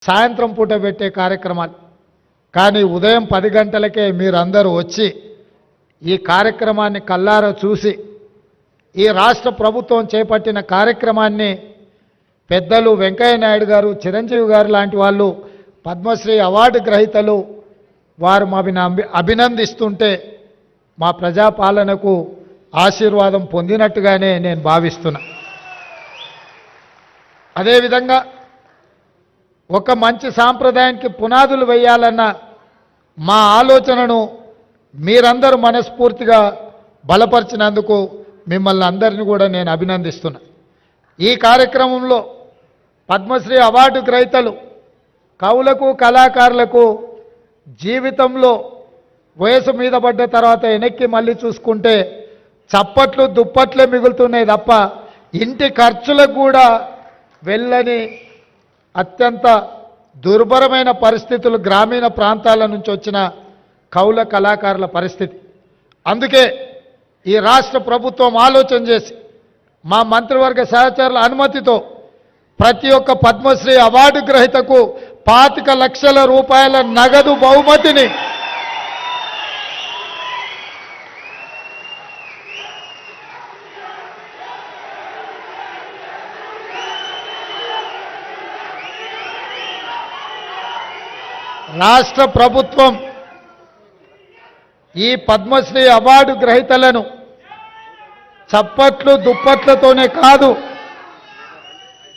సాయంత్రం పూట పెట్టే కార్యక్రమాలు. కానీ ఉదయం 10 గంటలకే మీరందరూ వచ్చి ఈ కార్యక్రమాన్ని కల్లారా చూసి ఈ రాష్ట్ర ప్రభుత్వం చేపట్టిన కార్యక్రమాన్ని పెద్దలు వెంకయ్య నాయుడు గారు, చిరంజీవి గారు లాంటి వాళ్ళు, పద్మశ్రీ అవార్డు గ్రహీతలు వారు మమ్మల్ని అభినందిస్తుంటే మా ప్రజాపాలనకు ఆశీర్వాదం పొందినట్టుగానే నేను భావిస్తున్నా. అదేవిధంగా ఒక మంచి సాంప్రదాయానికి పునాదులు వేయాలన్న మా ఆలోచనను మీరందరూ మనస్ఫూర్తిగా బలపరిచినందుకు మిమ్మల్ని అందరినీ కూడా నేను అభినందిస్తున్నా. ఈ కార్యక్రమంలో పద్మశ్రీ అవార్డు గ్రహీతలు కవులకు, కళాకారులకు జీవితంలో వయసు మీద పడ్డ తర్వాత వెనక్కి మళ్ళీ చూసుకుంటే చప్పట్లు దుప్పట్లే మిగులుతున్నాయి తప్ప ఇంటి ఖర్చులకు కూడా వెళ్ళని అత్యంత దుర్భరమైన పరిస్థితులు గ్రామీణ ప్రాంతాల నుంచి వచ్చిన కవుల కళాకారుల పరిస్థితి. అందుకే ఈ రాష్ట్ర ప్రభుత్వం ఆలోచన చేసి మా మంత్రివర్గ సహచరుల అనుమతితో ప్రతి ఒక్క పద్మశ్రీ అవార్డు గ్రహీతకు 25 లక్షల రూపాయల నగదు బహుమతిని రాష్ట్ర ప్రభుత్వం ఈ పద్మశ్రీ అవార్డు గ్రహీతలను చప్పట్లు దుప్పట్లతోనే కాదు,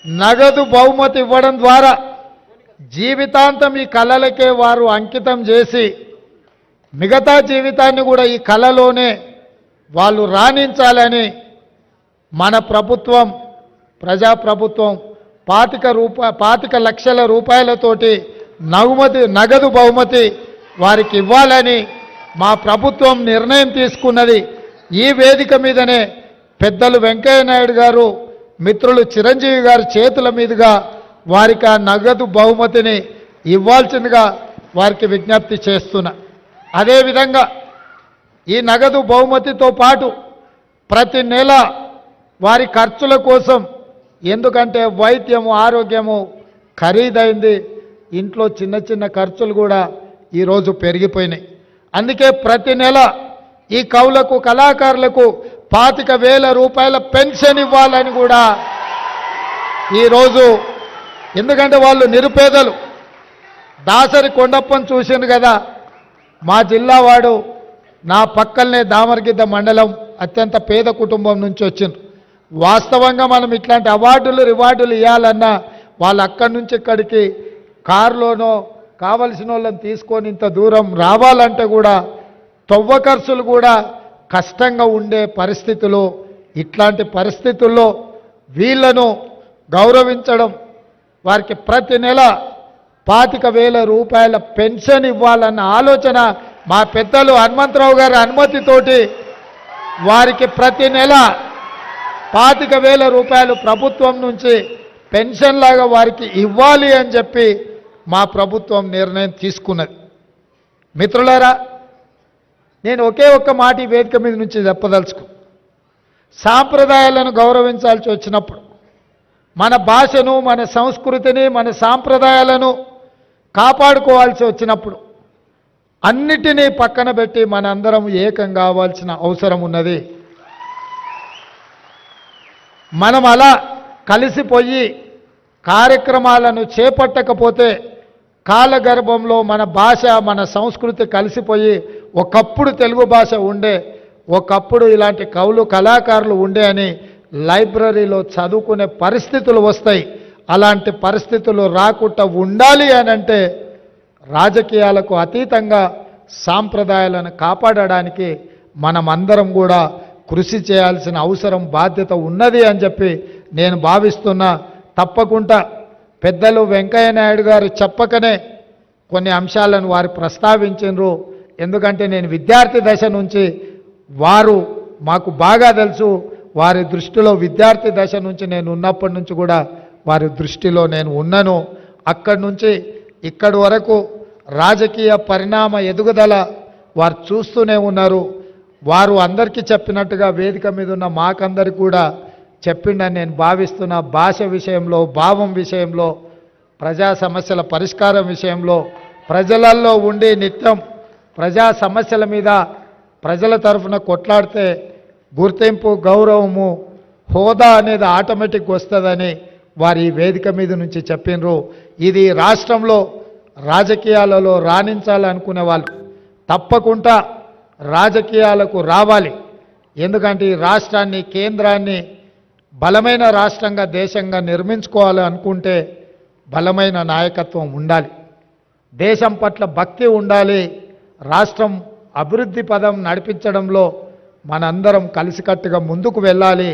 నగదు బహుమతి ఇవ్వడం ద్వారా జీవితాంతం ఈ కళలకే వారు అంకితం చేసి మిగతా జీవితాన్ని కూడా ఈ కళలోనే వాళ్ళు రాణించాలని మన ప్రభుత్వం, ప్రజాప్రభుత్వం 25 లక్షల రూపాయలతోటి నగదు బహుమతి వారికి ఇవ్వాలని మా ప్రభుత్వం నిర్ణయం తీసుకున్నది. ఈ వేదిక మీదనే పెద్దలు వెంకయ్య నాయుడు గారు, మిత్రులు చిరంజీవి గారి చేతుల మీదుగా వారికి ఆ నగదు బహుమతిని ఇవ్వాల్సిందిగా వారికి విజ్ఞప్తి చేస్తున్నా. అదేవిధంగా ఈ నగదు బహుమతితో పాటు ప్రతి నెల వారి ఖర్చుల కోసం, ఎందుకంటే వైద్యము, ఆరోగ్యము ఖరీదైంది, ఇంట్లో చిన్న చిన్న ఖర్చులు కూడా ఈరోజు పెరిగిపోయినాయి. అందుకే ప్రతి నెల ఈ కవులకు, కళాకారులకు 25,000 రూపాయల పెన్షన్ ఇవ్వాలని కూడా ఈరోజు, ఎందుకంటే వాళ్ళు నిరుపేదలు. దాసరి కొండప్పని చూసిండు కదా, మా జిల్లా వాడు, నా పక్కనే దామరగిద్ద మండలం, అత్యంత పేద కుటుంబం నుంచి వచ్చిండ్రు. వాస్తవంగా మనం ఇట్లాంటి అవార్డులు రివార్డులు ఇవ్వాలన్నా వాళ్ళు అక్కడి నుంచి ఇక్కడికి కారులోనో కావలసిన వాళ్ళని తీసుకొని ఇంత దూరం రావాలంటే కూడా తొవ్వ ఖర్చులు కూడా కష్టంగా ఉండే పరిస్థితులు. ఇట్లాంటి పరిస్థితుల్లో వీళ్లను గౌరవించడం, వారికి ప్రతి నెల 25,000 రూపాయల పెన్షన్ ఇవ్వాలన్న ఆలోచన మా పెద్దలు హనుమంతరావు గారి అనుమతితోటి వారికి ప్రతి నెల 25,000 రూపాయలు ప్రభుత్వం నుంచి పెన్షన్ లాగా వారికి ఇవ్వాలి అని చెప్పి మా ప్రభుత్వం నిర్ణయం తీసుకున్నది. మిత్రులారా, నేను ఒకే ఒక్క మాట ఈ వేదిక మీద నుంచి చెప్పదలుచుకో. సాంప్రదాయాలను గౌరవించాల్సి వచ్చినప్పుడు, మన భాషను, మన సంస్కృతిని, మన సాంప్రదాయాలను కాపాడుకోవాల్సి వచ్చినప్పుడు అన్నిటినీ పక్కన పెట్టి మనందరం ఏకం కావాల్సిన అవసరం ఉన్నది. మనం అలా కలిసిపోయి కార్యక్రమాలను చేపట్టకపోతే కాలగర్భంలో మన భాష, మన సంస్కృతి కలిసిపోయి ఒకప్పుడు తెలుగు భాష ఉండే, ఒకప్పుడు ఇలాంటి కవులు, కళాకారులు ఉండే అని లైబ్రరీలో చదువుకునే పరిస్థితులు వస్తాయి. అలాంటి పరిస్థితులు రాకుండా ఉండాలి అని అంటే రాజకీయాలకు అతీతంగా సాంప్రదాయాలను కాపాడడానికి మనమందరం కూడా కృషి చేయాల్సిన అవసరం, బాధ్యత ఉన్నది అని చెప్పి నేను భావిస్తున్నా. తప్పకుండా పెద్దలు వెంకయ్య నాయుడు గారు చెప్పకనే కొన్ని అంశాలను వారు ప్రస్తావించారు. ఎందుకంటే నేను విద్యార్థి దశ నుంచి వారు మాకు బాగా తెలుసు. వారి దృష్టిలో విద్యార్థి దశ నుంచి నేను ఉన్నప్పటి నుంచి కూడా వారి దృష్టిలో నేను ఉన్నాను. అక్కడి నుంచి ఇక్కడి వరకు రాజకీయ పరిణామ ఎదుగుదల వారు చూస్తూనే ఉన్నారు. వారు అందరికీ చెప్పినట్టుగా వేదిక మీద ఉన్న మాకందరికి కూడా చెప్పిండని నేను భావిస్తున్న. భాష విషయంలో, భావం విషయంలో ప్రజా సమస్యల పరిష్కారం విషయంలో ప్రజలలో ఉండి నిత్యం ప్రజా సమస్యల మీద ప్రజల తరఫున కొట్లాడితే గుర్తింపు గౌరవము హోదా అనేది ఆటోమేటిక్ వస్తుందని వారి ఈ వేదిక మీద నుంచి చెప్పినరు. ఇది రాష్ట్రంలో రాజకీయాలలో రాణించాలనుకునే వాళ్ళు తప్పకుండా రాజకీయాలకు రావాలి. ఎందుకంటే ఈ రాష్ట్రాన్ని కేంద్రాన్ని బలమైన రాష్ట్రంగా దేశంగా నిర్మించుకోవాలి అనుకుంటే బలమైన నాయకత్వం ఉండాలి, దేశం పట్ల భక్తి ఉండాలి. రాష్ట్రం అభివృద్ధి పదం నడిపించడంలో మనందరం కలిసికట్టుగా ముందుకు వెళ్ళాలి.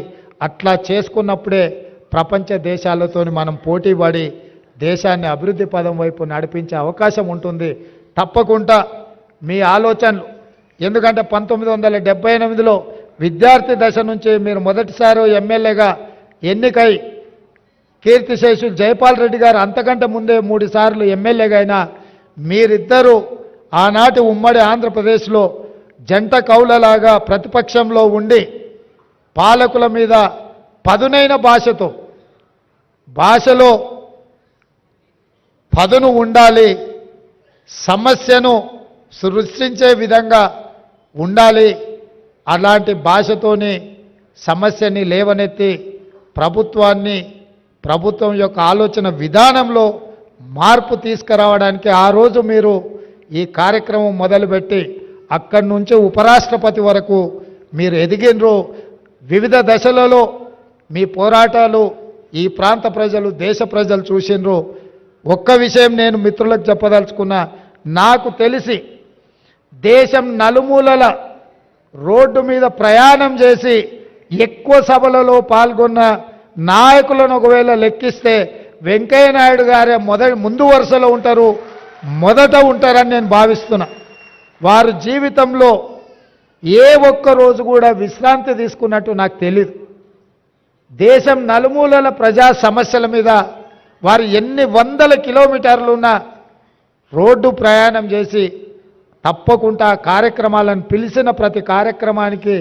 అట్లా చేసుకున్నప్పుడే ప్రపంచ దేశాలతో మనం పోటీపడి దేశాన్ని అభివృద్ధి పదం వైపు నడిపించే అవకాశం ఉంటుంది. తప్పకుండా మీ ఆలోచనలు, ఎందుకంటే 1978లో విద్యార్థి దశ నుంచి మీరు మొదటిసారి ఎమ్మెల్యేగా ఎన్నికై కీర్తిశేషులు జైపాల్ రెడ్డి గారు అంతకంటే ముందే 3 సార్లు ఎమ్మెల్యేగా అయినా మీరిద్దరూ ఆనాటి ఉమ్మడి ఆంధ్రప్రదేశ్లో జంట కౌలలాగా ప్రతిపక్షంలో ఉండి పాలకుల మీద పదునైన భాషలో పదును ఉండాలి, సమస్యను సృష్టించే విధంగా ఉండాలి. అలాంటి భాషతోని సమస్యని లేవనెత్తి ప్రభుత్వం యొక్క ఆలోచన విధానంలో మార్పు తీసుకురావడానికి ఆ రోజు మీరు ఈ కార్యక్రమం మొదలుపెట్టి అక్కడి నుంచి ఉపరాష్ట్రపతి వరకు మీరు ఎదిగినరు. వివిధ దశలలో మీ పోరాటాలు ఈ ప్రాంత ప్రజలు దేశ ప్రజలు చూసినరు. ఒక్క విషయం నేను మిత్రులకు చెప్పదలుచుకున్నా, నాకు తెలిసి దేశం నలుమూలల రోడ్డు మీద ప్రయాణం చేసి ఎక్కువ సభలలో పాల్గొన్న నాయకులను ఒకవేళ లెక్కిస్తే వెంకయ్య నాయుడు గారే ముందు వరుసలో మొదట ఉంటారని నేను భావిస్తున్నా. వారు జీవితంలో ఏ ఒక్క రోజు కూడా విశ్రాంతి తీసుకున్నట్టు నాకు తెలియదు. దేశం నలుమూలల ప్రజా సమస్యల మీద వారు ఎన్ని వందల కిలోమీటర్లున్న రోడ్డు ప్రయాణం చేసి తప్పకుండా కార్యక్రమాలను పిలిచిన ప్రతి కార్యక్రమానికి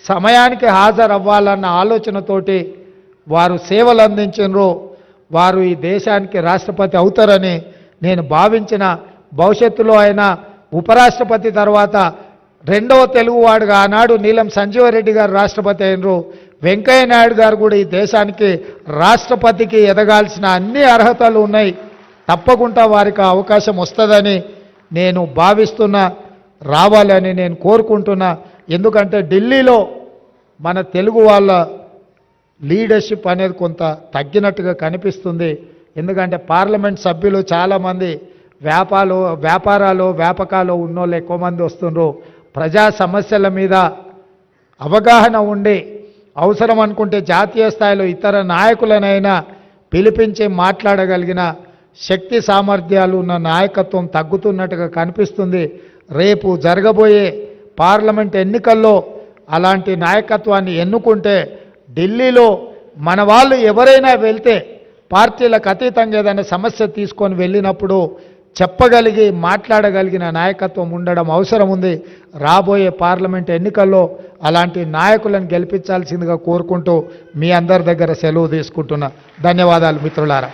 సమయానికి హాజరవ్వాలన్న ఆలోచనతోటి వారు సేవలు అందించినరు. వారు ఈ దేశానికి రాష్ట్రపతి అవుతారని నేను భావించిన. భవిష్యత్తులో ఆయన ఉపరాష్ట్రపతి తర్వాత రెండవ తెలుగువాడుగా ఆనాడు నీలం సంజీవరెడ్డి గారు రాష్ట్రపతి అయినరు. వెంకయ్య నాయుడు గారు కూడా ఈ దేశానికి రాష్ట్రపతికి ఎదగాల్సిన అన్ని అర్హతలు ఉన్నాయి. తప్పకుండా వారికి అవకాశం వస్తుందని నేను భావిస్తున్నా, రావాలని నేను కోరుకుంటున్నా. ఎందుకంటే ఢిల్లీలో మన తెలుగు వాళ్ళ లీడర్షిప్ అనేది కొంత తగ్గినట్టుగా కనిపిస్తుంది. ఎందుకంటే పార్లమెంట్ సభ్యులు చాలామంది వ్యాపకాలు ఉన్నోళ్ళు ఎక్కువ మంది వస్తున్నారు. ప్రజా సమస్యల మీద అవగాహన ఉండి అవసరం అనుకుంటే జాతీయ స్థాయిలో ఇతర నాయకులనైనా పిలిపించి మాట్లాడగలిగిన శక్తి సామర్థ్యాలు ఉన్న నాయకత్వం తగ్గుతున్నట్టుగా కనిపిస్తుంది. రేపు జరగబోయే పార్లమెంట్ ఎన్నికల్లో అలాంటి నాయకత్వాన్ని ఎన్నుకుంటే ఢిల్లీలో మన వాళ్ళు ఎవరైనా వెళ్తే పార్టీలకు అతీతంగా ఏదైనా సమస్య తీసుకొని వెళ్ళినప్పుడు చెప్పగలిగి మాట్లాడగలిగిన నాయకత్వం ఉండడం అవసరం ఉంది. రాబోయే పార్లమెంట్ ఎన్నికల్లో అలాంటి నాయకులను గెలిపించాల్సిందిగా కోరుకుంటూ మీ అందరి దగ్గర సెలవు తీసుకుంటున్నా. ధన్యవాదాలు మిత్రులారా.